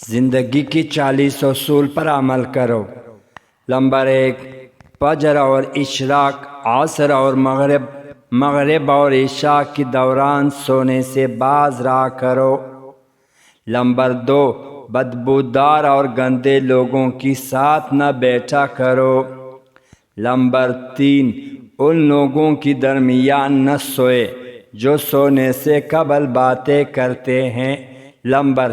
زندگی کی 40 اصول پر عمل کرو۔ نمبر 1، فجر اور اشراق، عصر اور مغرب اور عشاء کے دوران سونے سے باز رہا کرو۔ نمبر 2، بدبودار اور گندے لوگوں کے ساتھ نہ بیٹھا کرو۔ نمبر 3، ان لوگوں کے درمیان نہ سوئے جو سونے سے قبل باتیں کرتے ہیں۔ نمبر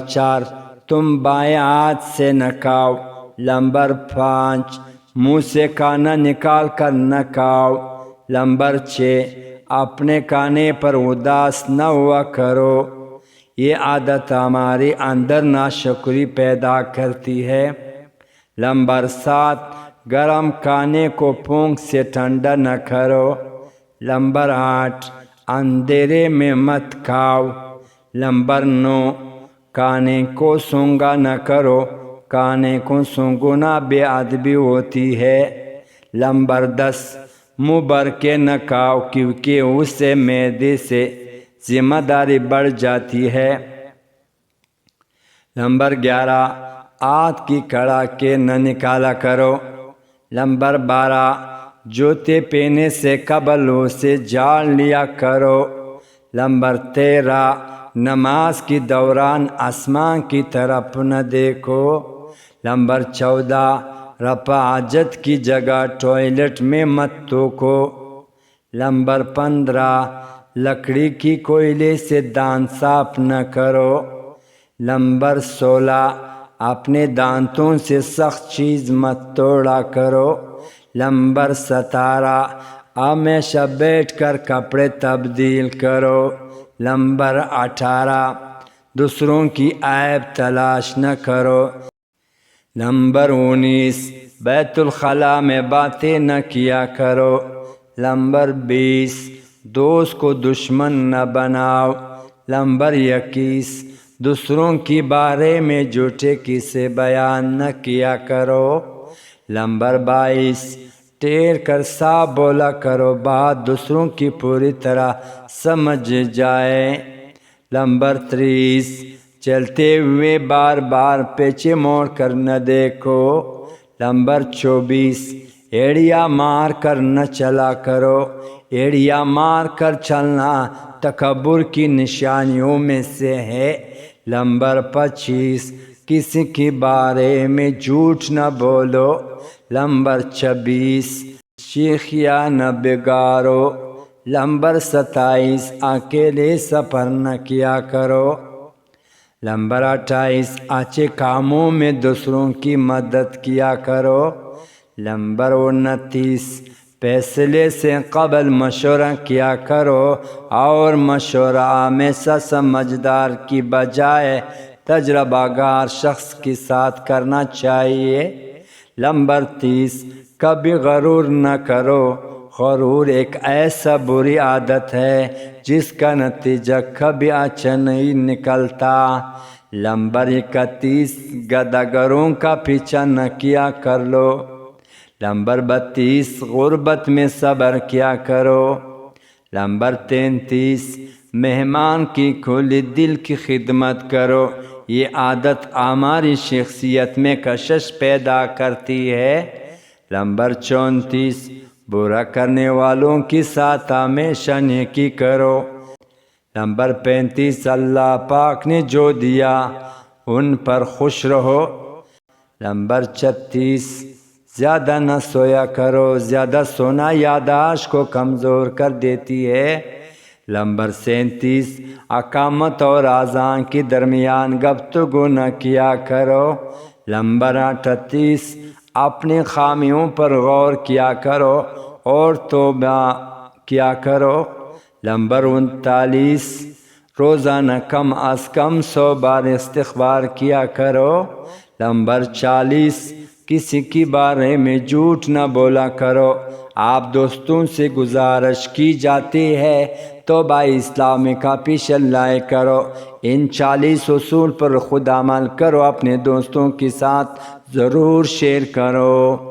4، تم بائیں ہاتھ سے نہ کھاؤ۔ نمبر 5، منہ سے کھانا نکال کر نہ کھاؤ۔ نمبر 6، اپنے کھانے پر اداس نہ ہوا کرو، یہ عادت ہمارے اندر ناشکری پیدا کرتی ہے۔ نمبر 7، گرم کھانے کو پھونک سے ٹھنڈا نہ کرو۔ نمبر 8، اندھیرے میں مت کھاؤ۔ نمبر 9، کھانے کو سونگھا نہ کرو، کھانے کو سونگھنا بے ادبی ہوتی ہے۔ نمبر 10، منہ بھر کے نہ کھاؤ کیونکہ اس سے معدے سے ذمہ داری بڑھ جاتی ہے۔ نمبر 11، ہاتھ کی کڑا کے نہ نکالا کرو۔ نمبر 12، جوتے پہننے سے قبل اسے جھاڑ لیا کرو۔ نمبر 13، نماز کے دوران آسمان کی طرف نہ دیکھو۔ نمبر 14، رفع حاجت کی جگہ ٹوائلٹ میں مت تھوکو۔ نمبر 15، لکڑی کی کوئلے سے دانت صاف نہ کرو۔ نمبر 16، اپنے دانتوں سے سخت چیز مت توڑا کرو۔ نمبر 17، ہمیشہ بیٹھ کر کپڑے تبدیل کرو۔ نمبر 18، دوسروں کی عیب تلاش نہ کرو۔ نمبر 19، بیت الخلاء میں باتیں نہ کیا کرو۔ نمبر 20، دوست کو دشمن نہ بناؤ۔ نمبر 21، دوسروں کے بارے میں جھوٹے قصے بیان نہ کیا کرو۔ نمبر 22، ٹھہر کر صاف بولا کرو، بات دوسروں کی پوری طرح سمجھ جائے۔ نمبر 23، چلتے ہوئے بار بار پیچھے موڑ کر نہ دیکھو۔ نمبر 24، ایڑیاں مار کر نہ چلا کرو، ایڑیاں مار کر چلنا تکبر کی نشانیوں میں سے ہے۔ نمبر 25، کسی کے بارے میں جھوٹ نہ بولو۔ نمبر 26، شیخیاں نہ بگاڑو۔ نمبر 27، اکیلے سفر نہ کیا کرو۔ نمبر 28، اچھے کاموں میں دوسروں کی مدد کیا کرو۔ نمبر 29، فیصلے سے قبل مشورہ کیا کرو اور مشورہ ہمیشہ سمجھدار کی بجائے تجربہ کار شخص کے ساتھ کرنا چاہیے۔ نمبر 30، کبھی غرور نہ کرو، غرور ایک ایسا بری عادت ہے جس کا نتیجہ کبھی اچھا نہیں نکلتا۔ نمبر 31، گداگروں کا پیچھا نہ کیا کر لو۔ نمبر 32، غربت میں صبر کیا کرو۔ نمبر 33، مہمان کی کھلی دل کی خدمت کرو، یہ عادت ہماری شخصیت میں کشش پیدا کرتی ہے۔ نمبر 34، برا کرنے والوں کے ساتھ ہمیشہ نیکی کرو۔ نمبر 35، اللہ پاک نے جو دیا ان پر خوش رہو۔ نمبر 36، زیادہ نہ سویا کرو، زیادہ سونا یادداشت کو کمزور کر دیتی ہے۔ نمبر 37، اقامت اور اذان کے درمیان گفتگو نہ کیا کرو۔ نمبر 38، اپنی خامیوں پر غور کیا کرو اور توبہ کیا کرو۔ نمبر 39، روزانہ کم از کم 100 بار استغفار کیا کرو۔ نمبر 40، کسی کے بارے میں جھوٹ نہ بولا کرو۔ آپ دوستوں سے گزارش کی جاتی ہے توبہ اسلامی کا پیش لائے کرو۔ ان 40 اصول پر خود عمل کرو، اپنے دوستوں کے ساتھ ضرور شیئر کرو۔